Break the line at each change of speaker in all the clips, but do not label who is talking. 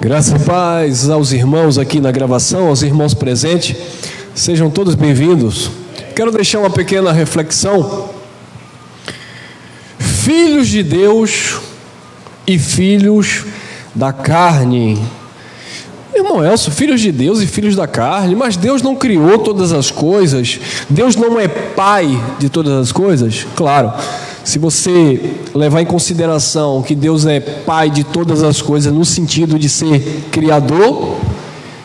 Graça e paz aos irmãos aqui na gravação, aos irmãos presentes, sejam todos bem-vindos. Quero deixar uma pequena reflexão. Filhos de Deus e filhos da carne. Irmão Elcio, filhos de Deus e filhos da carne, mas Deus não criou todas as coisas, Deus não é pai de todas as coisas? Claro, se você levar em consideração que Deus é pai de todas as coisas no sentido de ser criador,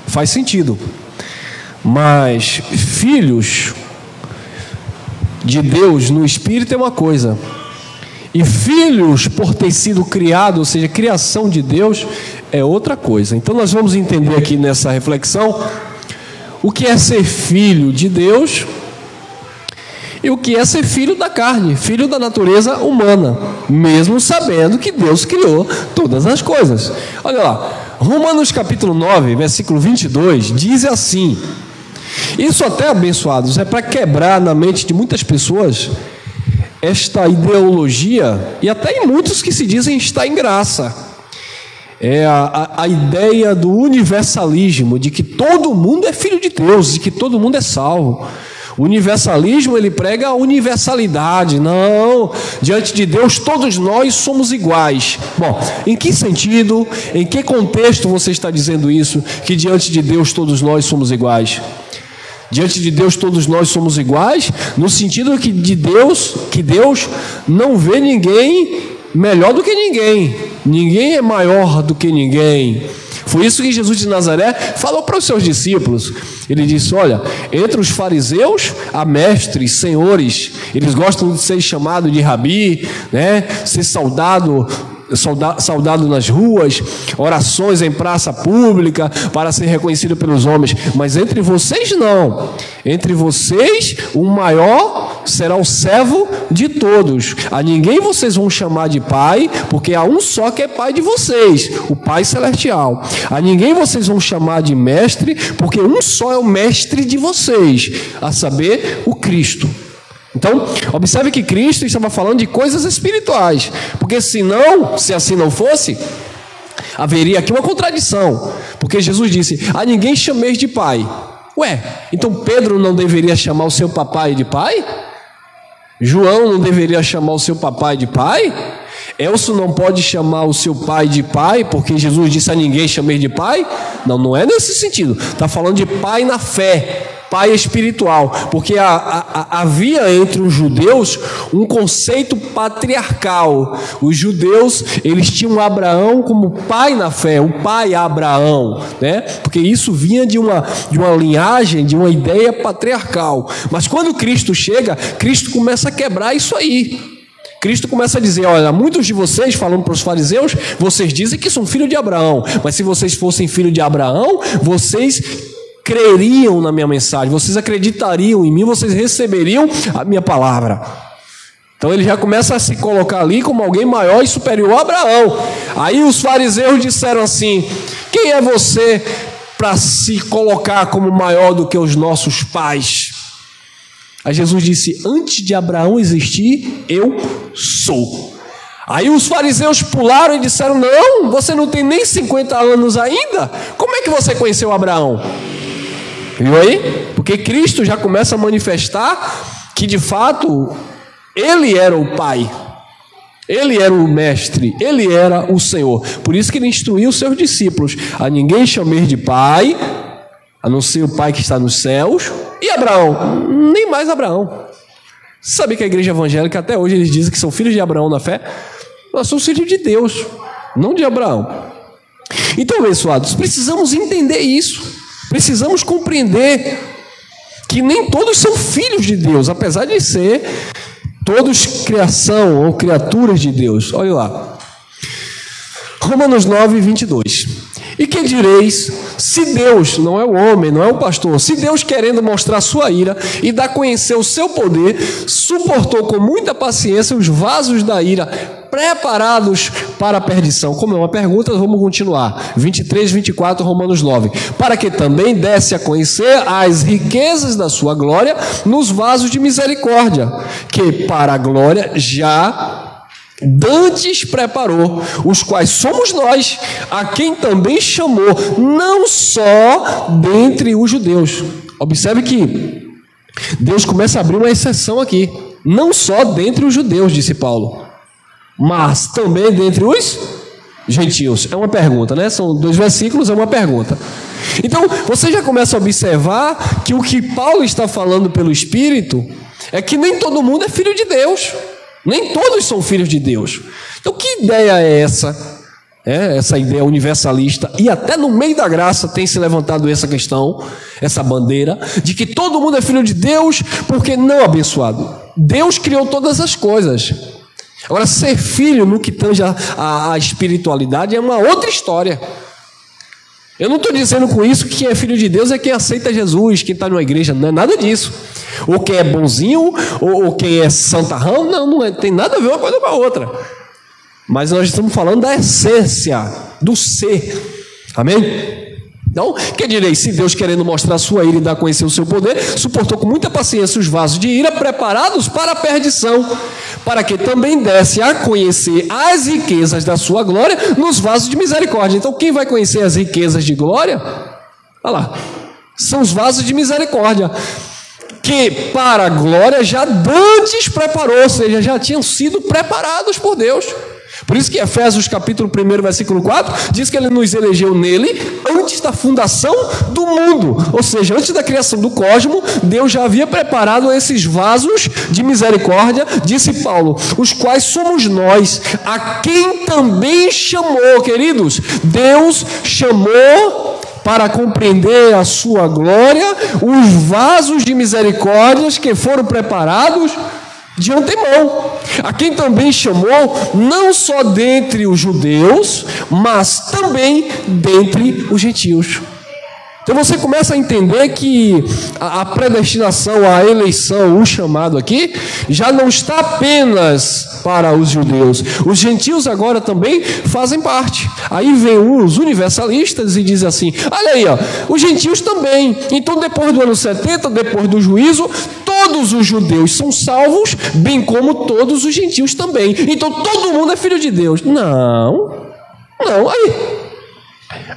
faz sentido. Mas filhos de Deus no Espírito é uma coisa, e filhos por ter sido criado, ou seja, criação de Deus, é outra coisa. Então nós vamos entender aqui nessa reflexão o que é ser filho de Deus e o que é ser filho da carne, filho da natureza humana, mesmo sabendo que Deus criou todas as coisas. Olha lá, Romanos capítulo 9, versículo 22, diz assim: isso até, abençoados, é para quebrar na mente de muitas pessoas esta ideologia, e até em muitos que se dizem estar em graça. É a ideia do universalismo, de que todo mundo é filho de Deus, de que todo mundo é salvo. O universalismo, ele prega a universalidade. Não, diante de Deus todos nós somos iguais. Bom, em que sentido, em que contexto você está dizendo isso, que diante de Deus todos nós somos iguais? Diante de Deus todos nós somos iguais, no sentido que Deus não vê ninguém melhor do que ninguém, ninguém é maior do que ninguém. Foi isso que Jesus de Nazaré falou para os seus discípulos. Ele disse: olha, entre os fariseus há mestres, senhores, eles gostam de ser chamados de rabi, né? Ser saudado nas ruas, orações em praça pública para ser reconhecido pelos homens, mas entre vocês não. Entre vocês o maior será o servo de todos. A ninguém vocês vão chamar de pai, porque há um só que é pai de vocês, o Pai Celestial. A ninguém vocês vão chamar de mestre, porque um só é o mestre de vocês, a saber, o Cristo. Então, observe que Cristo estava falando de coisas espirituais, porque se assim não fosse, haveria aqui uma contradição, porque Jesus disse: a ninguém chameis de pai. Ué, então Pedro não deveria chamar o seu papai de pai? João não deveria chamar o seu papai de pai? Elcio não pode chamar o seu pai de pai, porque Jesus disse: a ninguém chameis de pai? Não, não é nesse sentido, está falando de pai na fé, pai espiritual, porque havia entre os judeus um conceito patriarcal. Os judeus, eles tinham Abraão como pai na fé, o pai Abraão, né? Porque isso vinha de uma linhagem, de uma ideia patriarcal. Mas quando Cristo chega, Cristo começa a quebrar isso aí. Cristo começa a dizer: olha, muitos de vocês, falando para os fariseus, vocês dizem que são filhos de Abraão, mas se vocês fossem filhos de Abraão, vocês creriam na minha mensagem, vocês acreditariam em mim, vocês receberiam a minha palavra. Então ele já começa a se colocar ali como alguém maior e superior a Abraão. Aí os fariseus disseram assim: quem é você para se colocar como maior do que os nossos pais? Aí Jesus disse: antes de Abraão existir, eu sou. Aí os fariseus pularam e disseram: não, você não tem nem 50 anos ainda, como é que você conheceu Abraão? Viu aí? Porque Cristo já começa a manifestar que de fato ele era o Pai, ele era o Mestre, ele era o Senhor. Por isso que ele instruiu os seus discípulos: a ninguém chameis de Pai, a não ser o Pai que está nos céus. E Abraão? Nem mais Abraão. Você sabia que a igreja evangélica até hoje eles dizem que são filhos de Abraão na fé? Nós somos filhos de Deus, não de Abraão. Então, abençoados, precisamos entender isso. Precisamos compreender que nem todos são filhos de Deus, apesar de ser todos criação ou criaturas de Deus. Olha lá, Romanos 9, 22. E que direis, se Deus, não é o homem, não é o pastor, se Deus, querendo mostrar sua ira e dar a conhecer o seu poder, suportou com muita paciência os vasos da ira preparados para a perdição? Como é uma pergunta, vamos continuar. 23, 24, Romanos 9. Para que também desse a conhecer as riquezas da sua glória nos vasos de misericórdia, que para a glória já dantes preparou, os quais somos nós, a quem também chamou, não só dentre os judeus. Observe que Deus começa a abrir uma exceção aqui. Não só dentre os judeus, disse Paulo, mas também dentre os gentios. É uma pergunta, né? São 2 versículos, é uma pergunta. Então, você já começa a observar que o que Paulo está falando pelo Espírito é que nem todo mundo é filho de Deus. Nem todos são filhos de Deus. Então, que ideia é essa? Essa ideia universalista, e até no meio da graça tem se levantado essa questão, essa bandeira, de que todo mundo é filho de Deus, porque não abençoado. Deus criou todas as coisas. Agora, ser filho no que tange a espiritualidade é uma outra história. Eu não estou dizendo com isso que quem é filho de Deus é quem aceita Jesus, quem está numa igreja, não é nada disso. Ou quem é bonzinho, ou quem é santarrão, não tem nada a ver uma coisa com a outra. Mas nós estamos falando da essência, do ser. Amém? Então, que direi, se Deus, querendo mostrar a sua ira e dar a conhecer o seu poder, suportou com muita paciência os vasos de ira preparados para a perdição, para que também desse a conhecer as riquezas da sua glória nos vasos de misericórdia. Então, quem vai conhecer as riquezas de glória? Olha lá, são os vasos de misericórdia, que para a glória já dantes preparou, ou seja, já tinham sido preparados por Deus. Por isso que Efésios capítulo 1, versículo 4, diz que ele nos elegeu nele antes da fundação do mundo. Ou seja, antes da criação do cosmos, Deus já havia preparado esses vasos de misericórdia, disse Paulo, os quais somos nós, a quem também chamou, queridos. Deus chamou para compreender a sua glória, os vasos de misericórdias que foram preparados de antemão, a quem também chamou, não só dentre os judeus, mas também dentre os gentios. Então você começa a entender que a predestinação, a eleição, o chamado aqui, já não está apenas para os judeus. Os gentios agora também fazem parte. Aí vem os universalistas e dizem assim, olha aí, ó, os gentios também. Então depois do ano 70, depois do juízo, todos os judeus são salvos, bem como todos os gentios também. Então todo mundo é filho de Deus. Não, aí.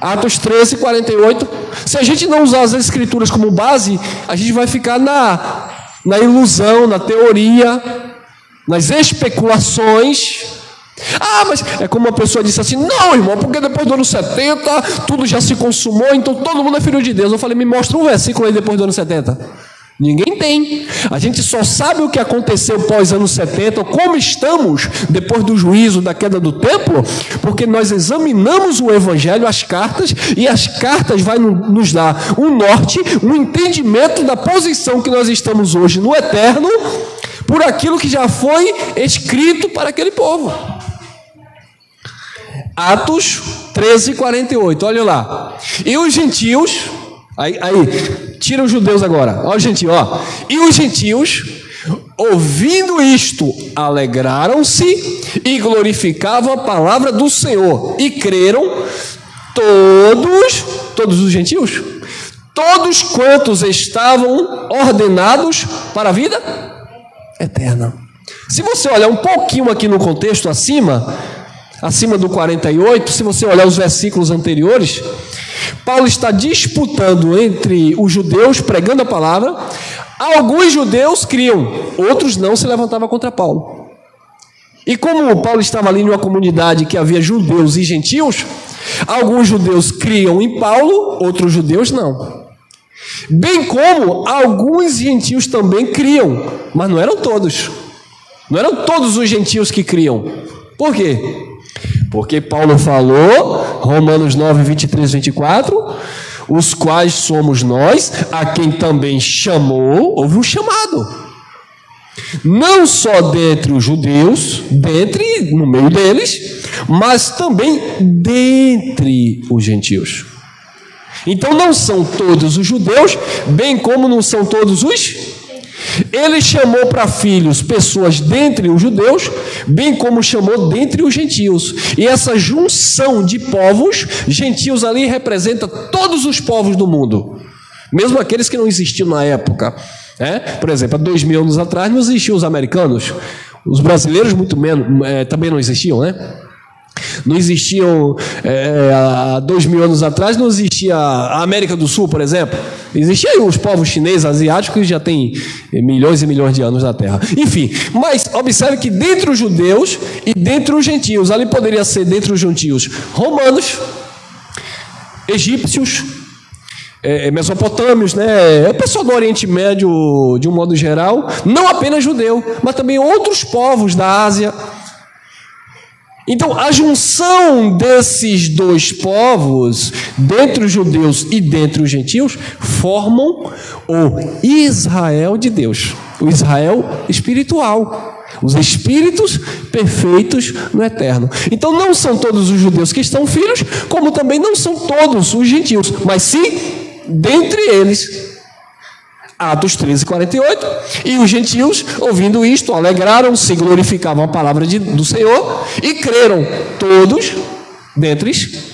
Atos 13, 48. Se a gente não usar as escrituras como base, a gente vai ficar na ilusão, na teoria, nas especulações. Mas é como uma pessoa disse assim, não, irmão, porque depois do ano 70 tudo já se consumou, então todo mundo é filho de Deus. Eu falei, me mostra um versículo aí depois do ano 70. Ninguém tem. A gente só sabe o que aconteceu pós anos 70, como estamos depois do juízo, da queda do templo, porque nós examinamos o Evangelho, as cartas, e as cartas vão nos dar um norte, um entendimento da posição que nós estamos hoje no eterno, por aquilo que já foi escrito para aquele povo. Atos 13, 48, olha lá. E os gentios, aí tira os judeus agora, olha o gentio, ó. E os gentios, ouvindo isto, alegraram-se e glorificavam a palavra do Senhor, e creram todos os gentios, todos quantos estavam ordenados para a vida eterna. Se você olhar um pouquinho aqui no contexto acima do 48, se você olhar os versículos anteriores, Paulo está disputando entre os judeus, pregando a palavra. Alguns judeus criam, outros não, se levantavam contra Paulo. E como Paulo estava ali numa comunidade que havia judeus e gentios, alguns judeus criam em Paulo, outros judeus não. Bem como alguns gentios também criam, mas não eram todos. Não eram todos os gentios que criam. Por quê? Porque Paulo falou, Romanos 9, 23, 24, os quais somos nós, a quem também chamou, houve um chamado. Não só dentre os judeus, no meio deles, mas também dentre os gentios. Então não são todos os judeus, bem como não são todos os... Ele chamou para filhos pessoas dentre os judeus, bem como chamou dentre os gentios. E essa junção de povos, gentios ali representa todos os povos do mundo, mesmo aqueles que não existiam na época. Por exemplo, há 2000 anos atrás não existiam os americanos. Os brasileiros muito menos, também não existiam, né? Não existiam, há 2000 anos atrás, não existia a América do Sul, por exemplo. Existiam aí os povos chineses, asiáticos, que já têm milhões e milhões de anos na Terra. Enfim, mas observe que dentre os judeus e dentre os gentios, ali poderia ser dentre os gentios romanos, egípcios, mesopotâmios, né? O pessoal do Oriente Médio, de um modo geral, não apenas judeu, mas também outros povos da Ásia. Então, a junção desses dois povos, dentre os judeus e dentre os gentios, formam o Israel de Deus, o Israel espiritual, os espíritos perfeitos no eterno. Então, não são todos os judeus que estão filhos, como também não são todos os gentios, mas sim, dentre eles, Atos 13, 48, e os gentios, ouvindo isto, alegraram-se, glorificavam a palavra do Senhor e creram, todos dentre eles.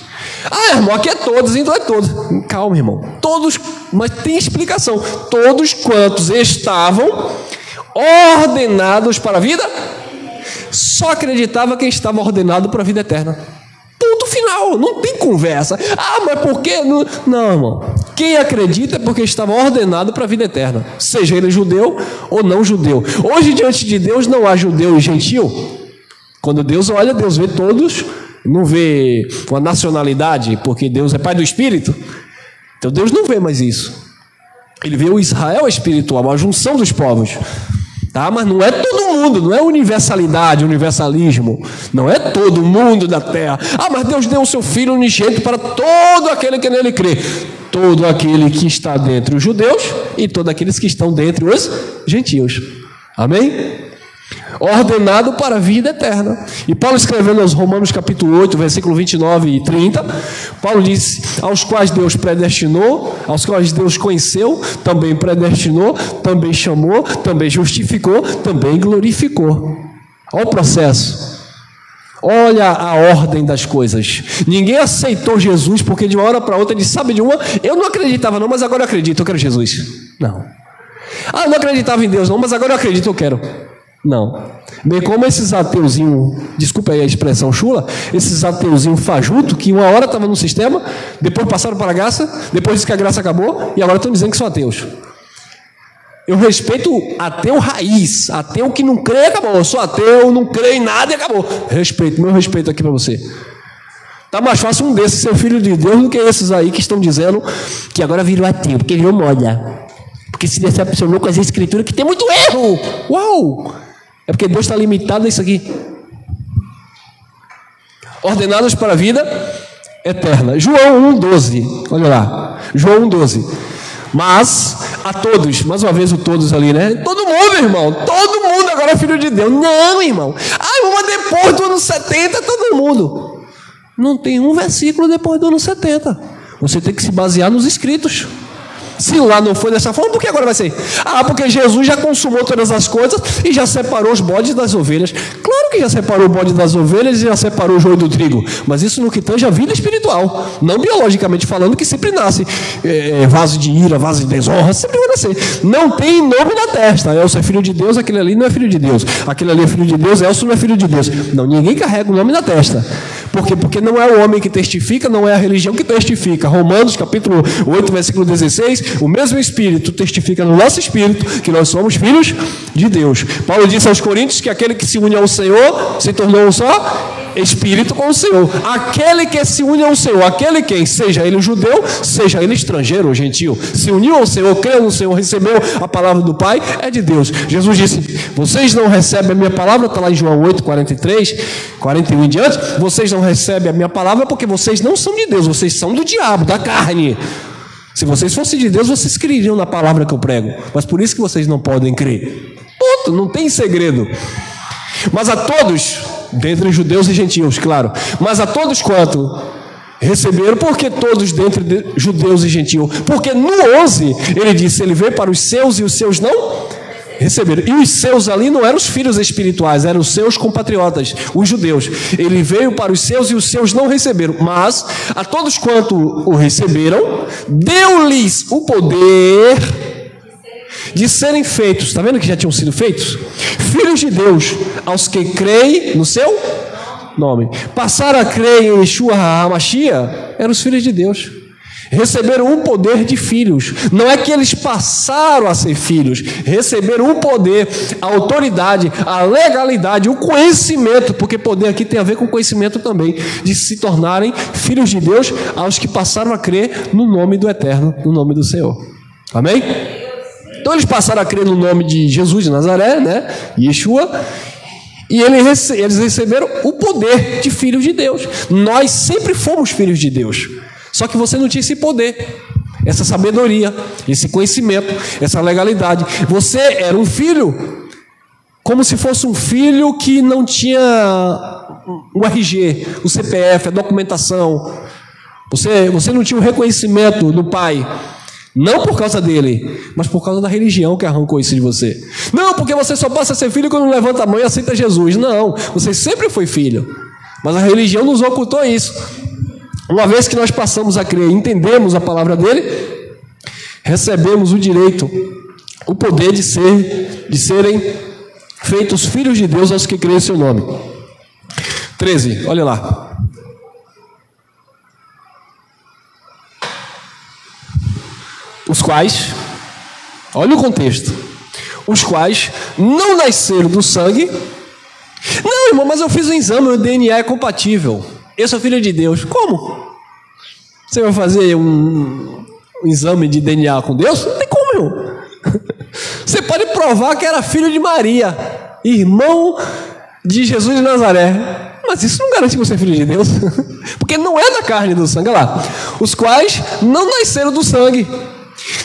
Irmão, aqui é todos, então é todos. Calma, irmão, todos, mas tem explicação. Todos quantos estavam ordenados para a vida, só acreditava quem estava ordenado para a vida eterna. Ponto final, não tem conversa. Mas por quê? Não, irmão. Quem acredita é porque estava ordenado para a vida eterna, seja ele judeu ou não judeu. Hoje, diante de Deus, não há judeu e gentil. Quando Deus olha, Deus vê todos, não vê uma nacionalidade, porque Deus é Pai do Espírito. Então Deus não vê mais isso. Ele vê o Israel espiritual, a junção dos povos. Tá? Mas não é todo mundo, não é universalidade, universalismo. Não é todo mundo da terra. Mas Deus deu o seu Filho unigênito para todo aquele que nele crê. Todo aquele que está dentre os judeus e todos aqueles que estão dentre os gentios. Amém? Ordenado para a vida eterna. E Paulo, escrevendo aos Romanos capítulo 8, versículo 29 e 30, Paulo diz: aos quais Deus predestinou, aos quais Deus conheceu, também predestinou, também chamou, também justificou, também glorificou. Olha o processo. Olha a ordem das coisas. Ninguém aceitou Jesus porque de uma hora para outra disse: sabe de uma, eu não acreditava não, mas agora eu acredito, eu quero Jesus. Não. Eu não acreditava em Deus não, mas agora eu acredito, eu quero. Não. Bem como esses ateuzinhos, desculpa aí a expressão chula, esses ateuzinhos fajuto, que uma hora estavam no sistema, depois passaram para a graça, depois disse que a graça acabou, e agora estão dizendo que são ateus. Eu respeito ateu raiz, ateu que não crê, acabou. Eu sou ateu, não creio em nada e acabou. Respeito, meu respeito aqui para você. Tá mais fácil um desses ser filho de Deus do que esses aí que estão dizendo que agora virou ateu, porque virou moda. Porque se decepcionou com as escrituras, que tem muito erro. Uau! É porque Deus está limitado a isso aqui. Ordenados para a vida eterna. João 1,12. Olha lá. João 1,12. Mas a todos, mais uma vez o todos ali, né? Todo mundo, irmão. Todo mundo agora é filho de Deus. Não, irmão. Mas depois do ano 70, todo mundo. Não tem um versículo depois do ano 70. Você tem que se basear nos escritos. Se lá não foi dessa forma, por que agora vai ser? Porque Jesus já consumou todas as coisas e já separou os bodes das ovelhas. Claro que já separou o bode das ovelhas e já separou o joio do trigo. Mas isso no que tange a vida espiritual. Não biologicamente falando, que sempre nasce vaso de ira, vaso de desonra, sempre vai nascer. Não tem nome na testa. Elcio é filho de Deus, aquele ali não é filho de Deus. Aquele ali é filho de Deus, Elcio não é filho de Deus. Não, ninguém carrega o nome na testa. Por quê? Porque não é o homem que testifica, não é a religião que testifica. Romanos capítulo 8, versículo 16, o mesmo Espírito testifica no nosso Espírito que nós somos filhos de Deus. Paulo disse aos Coríntios que aquele que se une ao Senhor se tornou um só Espírito com o Senhor. Aquele que se une ao Senhor, aquele quem, seja ele judeu, seja ele estrangeiro ou gentil, se uniu ao Senhor, creu no Senhor, recebeu a palavra do Pai, é de Deus. Jesus disse: vocês não recebem a minha palavra, está lá em João 8, 43, 41 em diante, vocês não recebem a minha palavra porque vocês não são de Deus, vocês são do diabo, da carne. Se vocês fossem de Deus, vocês creriam na palavra que eu prego, mas por isso que vocês não podem crer. Ponto, não tem segredo. Mas a todos, dentre judeus e gentios, claro, mas a todos quanto receberam, porque todos dentre judeus e gentios, porque no 11 ele disse: ele veio para os seus e os seus não receberam. E os seus ali não eram os filhos espirituais, eram os seus compatriotas, os judeus. Ele veio para os seus e os seus não receberam. Mas a todos quanto o receberam, deu-lhes o poder de serem feitos, está vendo que já tinham sido feitos? Filhos de Deus, aos que creem no seu nome. Passaram a crer em Yeshua HaMashiach, eram os filhos de Deus. Receberam um poder de filhos. Não é que eles passaram a ser filhos, receberam um poder, a autoridade, a legalidade, o conhecimento, porque poder aqui tem a ver com conhecimento também, de se tornarem filhos de Deus aos que passaram a crer no nome do Eterno, no nome do Senhor. Amém? Então eles passaram a crer no nome de Jesus de Nazaré, né? Yeshua, e eles receberam o poder de filhos de Deus. Nós sempre fomos filhos de Deus. Só que você não tinha esse poder, essa sabedoria, esse conhecimento, essa legalidade. Você era um filho, como se fosse um filho que não tinha o RG, o CPF, a documentação. Você não tinha o reconhecimento do pai, não por causa dele, mas por causa da religião que arrancou isso de você. Não, porque você só passa a ser filho quando levanta a mão e aceita Jesus. Não, você sempre foi filho, mas a religião nos ocultou isso. Uma vez que nós passamos a crer, entendemos a palavra dele, recebemos o direito, o poder de serem feitos filhos de Deus aos que creem em seu nome. 13, olha lá. Os quais, olha o contexto, os quais não nasceram do sangue. Não, irmão, mas eu fiz um exame, o DNA é compatível. Eu sou filho de Deus. Como? Você vai fazer um exame de DNA com Deus? Não tem como, irmão. Você pode provar que era filho de Maria, irmão de Jesus de Nazaré. Mas isso não garante que você é filho de Deus. Porque não é da carne e do sangue. Olha lá. Os quais não nasceram do sangue,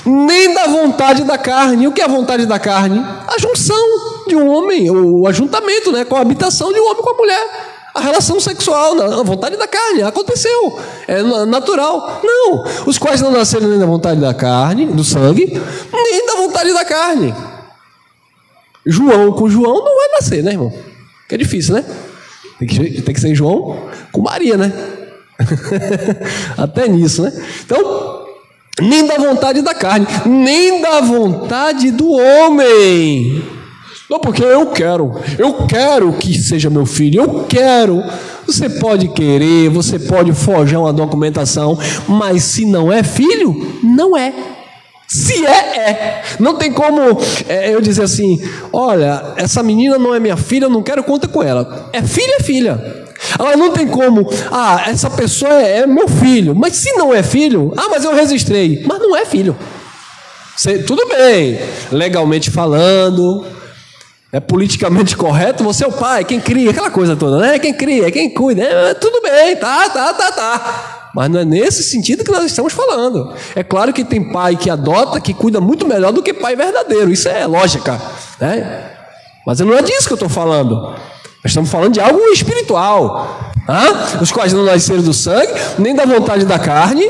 nem da vontade da carne. O que é a vontade da carne? A junção de um homem, o ajuntamento, né? Com a habitação de um homem com a mulher. A relação sexual, a vontade da carne, aconteceu, é natural. Não, os quais não nasceram nem da vontade da carne, do sangue, nem da vontade da carne. João com João não vai nascer, né, irmão? Que é difícil, né? Tem que ser João com Maria, né? Até nisso, né? Então, nem da vontade da carne, nem da vontade do homem. Não, porque eu quero que seja meu filho, eu quero. Você pode querer, você pode forjar uma documentação, mas se não é filho, não é. Se é. Não tem como eu dizer assim, olha, essa menina não é minha filha, eu não quero conta com ela. É filha. Ela não tem como, essa pessoa é meu filho, mas se não é filho, mas eu registrei, mas não é filho. Tudo bem, legalmente falando, é politicamente correto, você é o pai, quem cria, aquela coisa toda, né? Quem cria, quem cuida, tudo bem, tá. Mas não é nesse sentido que nós estamos falando. É claro que tem pai que adota, que cuida muito melhor do que pai verdadeiro, isso é lógica, né? Mas não é disso que eu estou falando. Nós estamos falando de algo espiritual, os quais não nasceram do sangue, nem da vontade da carne,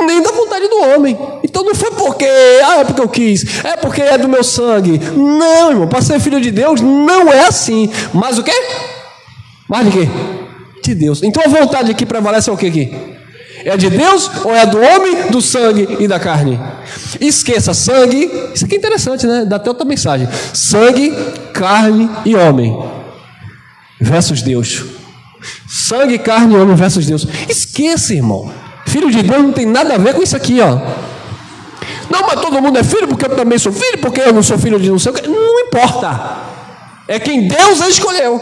nem da vontade do homem. Então não foi porque, é porque eu quis, é porque é do meu sangue. Não, irmão, para ser filho de Deus não é assim. Mas o quê? Mais de quê? De Deus. Então a vontade aqui prevalece é o quê aqui? É de Deus ou é do homem, do sangue e da carne? Esqueça sangue, isso aqui é interessante, né? Dá até outra mensagem. Sangue, carne e homem versus Deus. Sangue, carne e homem versus Deus. Esqueça, irmão. Filho de Deus não tem nada a ver com isso aqui, ó. Não, mas todo mundo é filho porque eu também sou filho, porque eu não sou filho de não sei o que. Não importa. É quem Deus escolheu.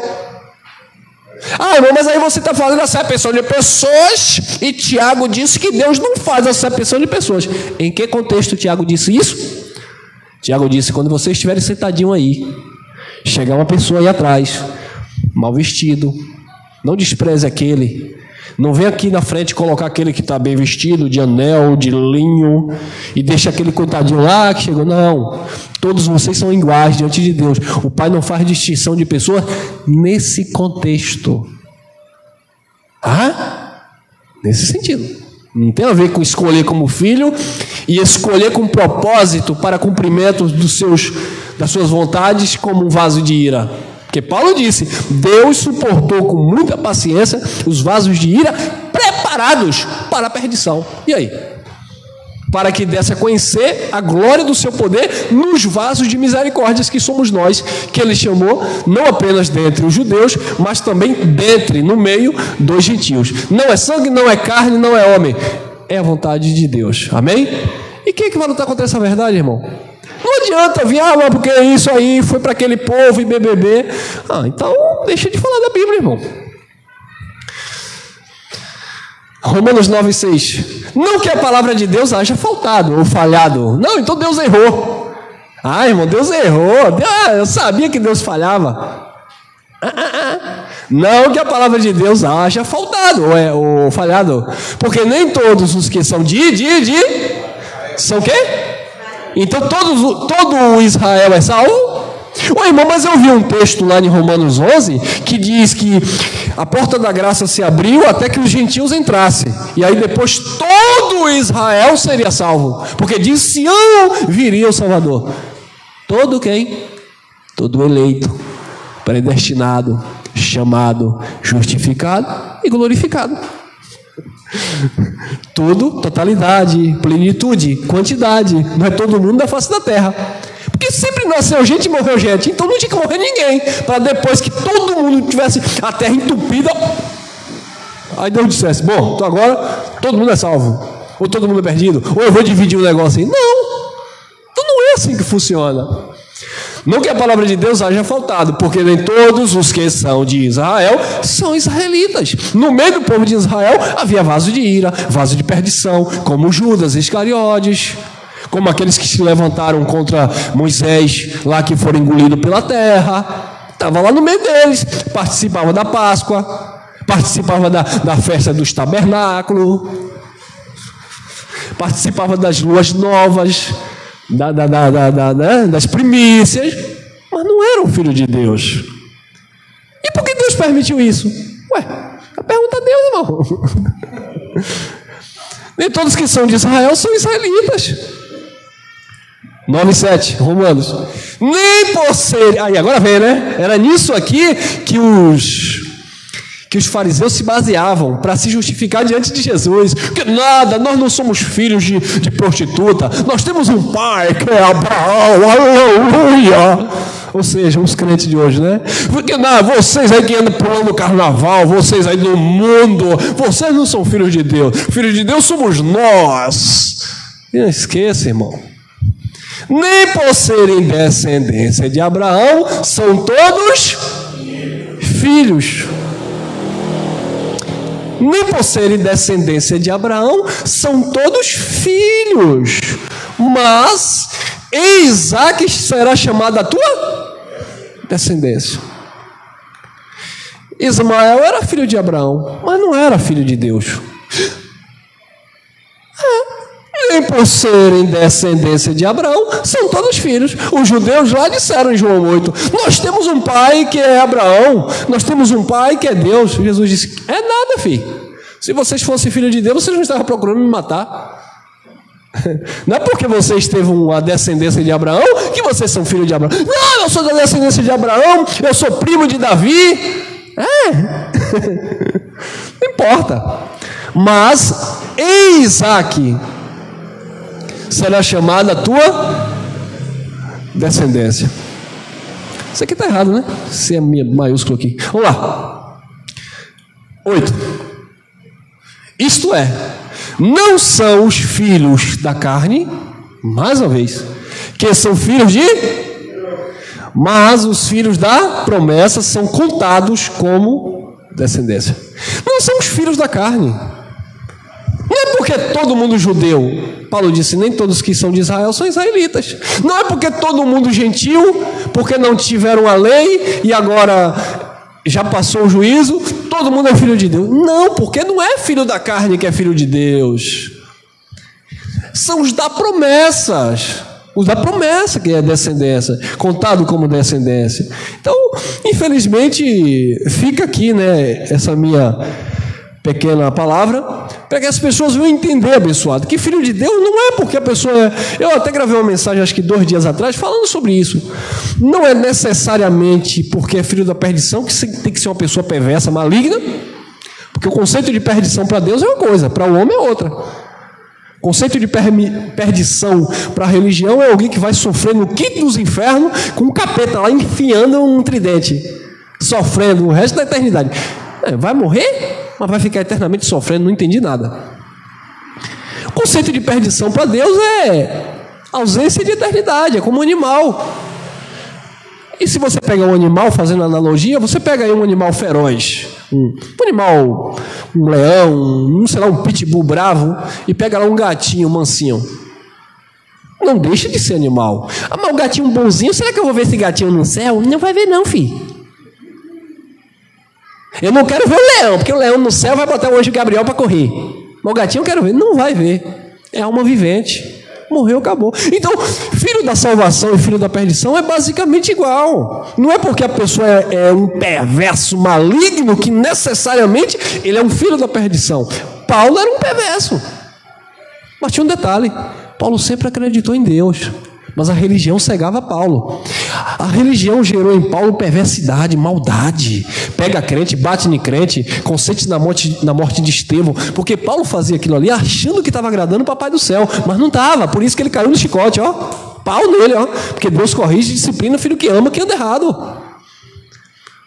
Irmão, mas aí você está fazendo acepção de pessoas e Tiago disse que Deus não faz acepção de pessoas. Em que contexto Tiago disse isso? Tiago disse, quando vocês estiverem sentadinho aí, chegar uma pessoa aí atrás, mal vestido, não despreze aquele. Não vem aqui na frente colocar aquele que está bem vestido, de anel, de linho, e deixa aquele coitadinho lá que chegou. Não, todos vocês são iguais diante de Deus. O Pai não faz distinção de pessoas nesse contexto. Nesse sentido. Não tem a ver com escolher como filho e escolher com propósito para cumprimento das suas vontades como um vaso de ira. Porque Paulo disse, Deus suportou com muita paciência os vasos de ira preparados para a perdição. E aí? para que desse a conhecer a glória do seu poder nos vasos de misericórdias que somos nós, que ele chamou não apenas dentre os judeus, mas também dentre, no meio dos gentios. Não é sangue, não é carne, não é homem, é a vontade de Deus. Amém? E quem é que vai lutar contra essa verdade, irmão? Não adianta vir, mas porque isso aí foi para aquele povo e BBB. Então deixa de falar da Bíblia, irmão. Romanos 9,6. Não que a palavra de Deus haja faltado ou falhado. Não, então Deus errou. Irmão, Deus errou. Eu sabia que Deus falhava. Não que a palavra de Deus haja faltado ou falhado. Porque nem todos os que são são o quê? Então todo Israel é salvo? Irmão, mas eu vi um texto lá em Romanos 11 que diz que a porta da graça se abriu até que os gentios entrassem. E aí depois todo Israel seria salvo. Porque de Sião viria o Salvador. Todo quem? Todo eleito, predestinado, chamado, justificado e glorificado. Tudo, totalidade, plenitude, quantidade. Não é todo mundo da face da terra. Porque sempre nasceu gente e morreu gente. Então não tinha que morrer ninguém. Para depois que todo mundo tivesse a terra entupida, aí Deus dissesse: bom, então agora todo mundo é salvo. Ou todo mundo é perdido. Ou eu vou dividir o negócio assim. Não. Então não é assim que funciona. Não que a palavra de Deus haja faltado, porque nem todos os que são de Israel são israelitas. No meio do povo de Israel havia vaso de ira, vaso de perdição, como Judas Iscariotes, como aqueles que se levantaram contra Moisés, lá que foram engolidos pela terra. Estava lá no meio deles, participava da Páscoa, participava da festa dos tabernáculos, participava das luas novas, das primícias, mas não era um filho de Deus. E por que Deus permitiu isso? A pergunta a Deus, irmão. Nem todos que são de Israel são israelitas. 9,7, Romanos. Nem por ser... agora vem, né? Era nisso aqui que os fariseus se baseavam para se justificar diante de Jesus. Que nada, nós não somos filhos de prostituta. Nós temos um pai que é Abraão, aleluia. Ou seja, os crentes de hoje, né? Porque nada, vocês aí que andam pulando o carnaval, vocês aí do mundo, vocês não são filhos de Deus. Filhos de Deus somos nós. E não esqueça, irmão. Nem por serem descendência de Abraão, são todos filhos. Nem por serem descendência de Abraão, são todos filhos. Mas em Isaque será chamada a tua descendência. Ismael era filho de Abraão, mas não era filho de Deus. Nem por serem descendência de Abraão, são todos filhos. Os judeus lá disseram em João 8: nós temos um pai que é Abraão, nós temos um pai que é Deus. Jesus disse: é nada, filho. Se vocês fossem filhos de Deus, vocês não estavam procurando me matar. Não é porque vocês teve uma descendência de Abraão que vocês são filhos de Abraão. Não, eu sou da descendência de Abraão, eu sou primo de Davi. Não importa. Mas em Isaque será chamada a tua descendência. Isso aqui está errado, né? Se é maiúsculo aqui. Vamos lá. 8. Isto é, não são os filhos da carne, mais uma vez, que são filhos de... mas os filhos da promessa são contados como descendência. Não são os filhos da carne. Não é porque todo mundo judeu, Paulo disse, nem todos que são de Israel são israelitas. Não é porque todo mundo gentil, porque não tiveram a lei e agora já passou o juízo, todo mundo é filho de Deus. Não, porque não é filho da carne que é filho de Deus. São os da promessa. Os da promessa que é descendência, contado como descendência. Então, infelizmente, fica aqui, né, essa minha pequena palavra, para que as pessoas venham entender, abençoado, que filho de Deus não é porque a pessoa é... Eu até gravei uma mensagem, acho que 2 dias atrás, falando sobre isso. Não é necessariamente porque é filho da perdição que tem que ser uma pessoa perversa, maligna, porque o conceito de perdição para Deus é uma coisa, para o homem é outra. O conceito de perdição para a religião é alguém que vai sofrer no quinto dos infernos com um capeta lá enfiando um tridente, sofrendo o resto da eternidade. Vai morrer, mas vai ficar eternamente sofrendo, não entendi nada. O conceito de perdição para Deus é ausência de eternidade, é como um animal. E se você pegar um animal, fazendo analogia, você pega aí um animal feroz, um animal, um leão, sei lá, um pitbull bravo, e pega lá um gatinho mansinho. Não deixa de ser animal. Mas o gatinho bonzinho, será que eu vou ver esse gatinho no céu? Não vai ver não, filho. Eu não quero ver o leão, porque o leão no céu vai botar o anjo Gabriel para correr. Mas o gatinho eu quero ver. Não vai ver. É alma vivente. Morreu, acabou. Então, filho da salvação e filho da perdição é basicamente igual. Não é porque a pessoa é um perverso maligno que necessariamente ele é um filho da perdição. Paulo era um perverso. Mas tinha um detalhe. Paulo sempre acreditou em Deus. Mas a religião cegava Paulo. A religião gerou em Paulo perversidade, maldade. Pega crente, bate em crente, consente na morte de Estevão. Porque Paulo fazia aquilo ali achando que estava agradando o papai do céu. Mas não estava, por isso que ele caiu no chicote, ó. Pau nele, ó. Porque Deus corrige e disciplina o filho que ama, que anda errado.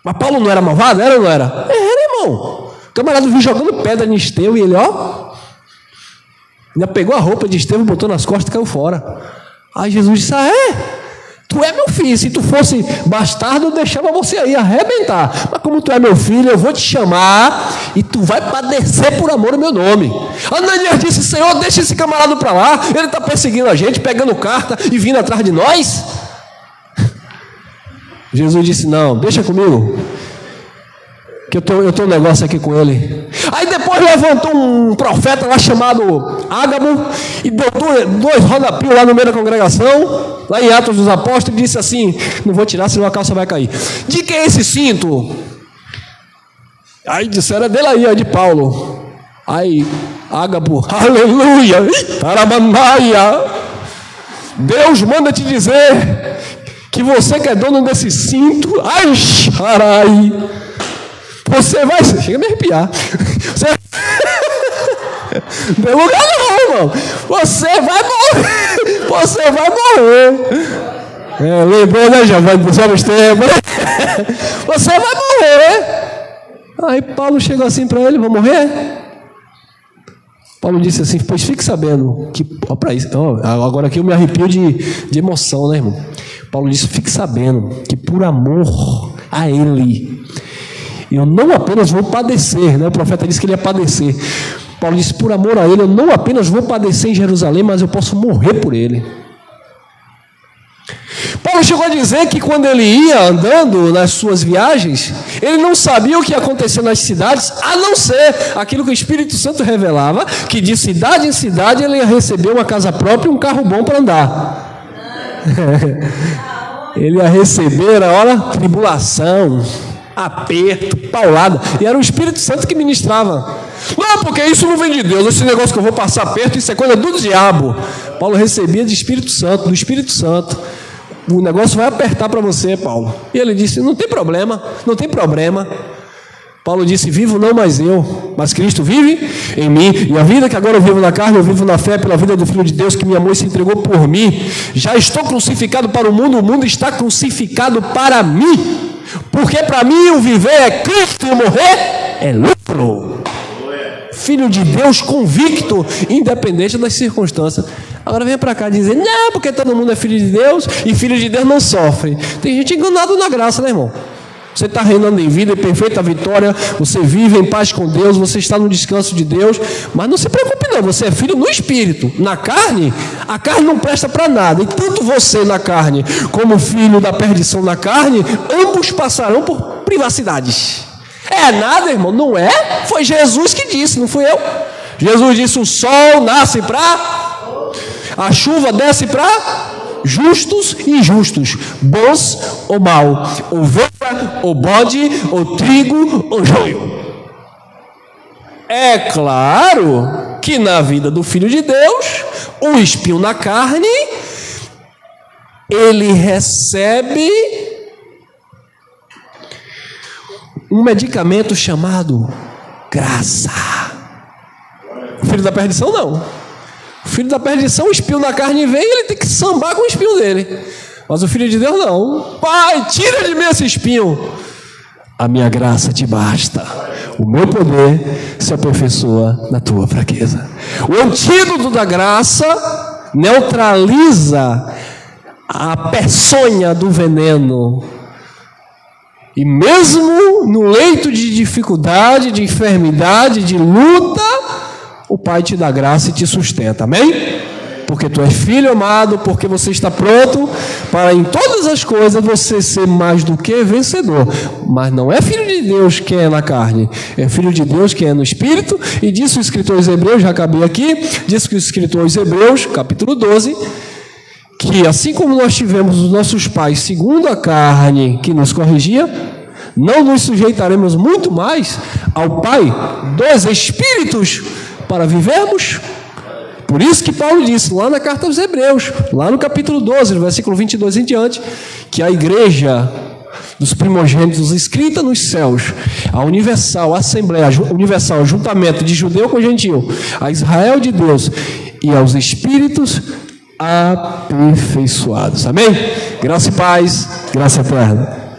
Mas Paulo não era malvado? Era ou não era? Era, irmão. O camarada viu jogando pedra em Estevão e ele, ó. Ainda pegou a roupa de Estevão, botou nas costas e caiu fora. Aí Jesus disse, tu é meu filho, se tu fosse bastardo eu deixava você aí arrebentar, mas como tu é meu filho eu vou te chamar e tu vai padecer por amor ao meu nome. Ananias disse, Senhor, deixa esse camarada para lá, ele está perseguindo a gente, pegando carta e vindo atrás de nós. Jesus disse, não, deixa comigo, que eu tenho um negócio aqui com ele. Aí depois levantou um profeta lá chamado Ágabo e deu dois rodapios lá no meio da congregação, lá em Atos dos Apóstolos, e disse assim, não vou tirar senão a calça vai cair. De quem é esse cinto? Aí disseram, é dele aí, é de Paulo. Aí Ágabo, aleluia, taramanaia, Deus manda te dizer que você que é dono desse cinto, ai, xarai, você vai... Chega a me arrepiar. Você... Não tem lugar não, irmão. Você vai morrer. Você vai morrer. Lembrou, né, Giovanni, dos outros tempos? Você vai morrer. Aí Paulo chegou assim para ele, vou morrer? Paulo disse assim, pois fique sabendo que... Ó, para isso, ó, agora aqui eu me arrepio de emoção, né, irmão? Paulo disse, fique sabendo que por amor a ele... eu não apenas vou padecer, né? O profeta disse que ele ia padecer. Paulo disse, por amor a ele, eu não apenas vou padecer em Jerusalém, mas eu posso morrer por ele. Paulo chegou a dizer que quando ele ia andando nas suas viagens, ele não sabia o que ia acontecer nas cidades, a não ser aquilo que o Espírito Santo revelava, que de cidade em cidade ele ia receber uma casa própria e um carro bom para andar. Ele ia receber, olha, tribulação, aperto, paulada, e era o Espírito Santo que ministrava. Não, porque isso não vem de Deus, esse negócio que eu vou passar aperto, isso é coisa do diabo. Paulo recebia do Espírito Santo, o negócio vai apertar para você, Paulo. E ele disse, não tem problema, não tem problema. Paulo disse, vivo não mais eu, mas Cristo vive em mim, e a vida que agora eu vivo na carne, eu vivo na fé pela vida do Filho de Deus que me amou e se entregou por mim. Já estou crucificado para o mundo está crucificado para mim. Porque para mim o viver é Cristo e o morrer é lucro. Filho de Deus convicto, independente das circunstâncias. Agora vem para cá dizer, não, porque todo mundo é filho de Deus e filho de Deus não sofre. Tem gente enganada na graça, né, irmão? Você está reinando em vida, em perfeita vitória, você vive em paz com Deus, você está no descanso de Deus, mas não se preocupe não, você é filho no Espírito. Na carne, a carne não presta para nada, e tanto você na carne, como filho da perdição na carne, ambos passarão por privacidades. É nada, irmão, não é? Foi Jesus que disse, não fui eu. Jesus disse, o sol nasce para... a chuva desce para... justos e injustos, bons ou mal, ovelha ou bode, ou trigo ou joio. É claro que na vida do Filho de Deus, o espinho na carne, ele recebe um medicamento chamado graça. O filho da perdição não. O filho da perdição, o espinho na carne vem e ele tem que sambar com o espinho dele. Mas o filho de Deus não. Pai, tira de mim esse espinho. A minha graça te basta. O meu poder se aperfeiçoa na tua fraqueza. O antídoto da graça neutraliza a peçonha do veneno. E mesmo no leito de dificuldade, de enfermidade, de luta, o Pai te dá graça e te sustenta. Amém? Porque tu és filho amado, porque você está pronto para em todas as coisas você ser mais do que vencedor. Mas não é filho de Deus quem é na carne, é filho de Deus quem é no Espírito. E disse o escritor aos Hebreus, já acabei aqui, disse que o escritor aos Hebreus, capítulo 12, que assim como nós tivemos os nossos pais segundo a carne que nos corrigia, não nos sujeitaremos muito mais ao Pai dos Espíritos para vivermos. Por isso que Paulo disse lá na carta aos Hebreus, lá no capítulo 12, no versículo 22 em diante, que a igreja dos primogênitos inscrita nos céus, a universal assembleia, universal juntamento de judeu com gentil, a Israel de Deus e aos espíritos aperfeiçoados. Amém? Graça e paz, graça eterna.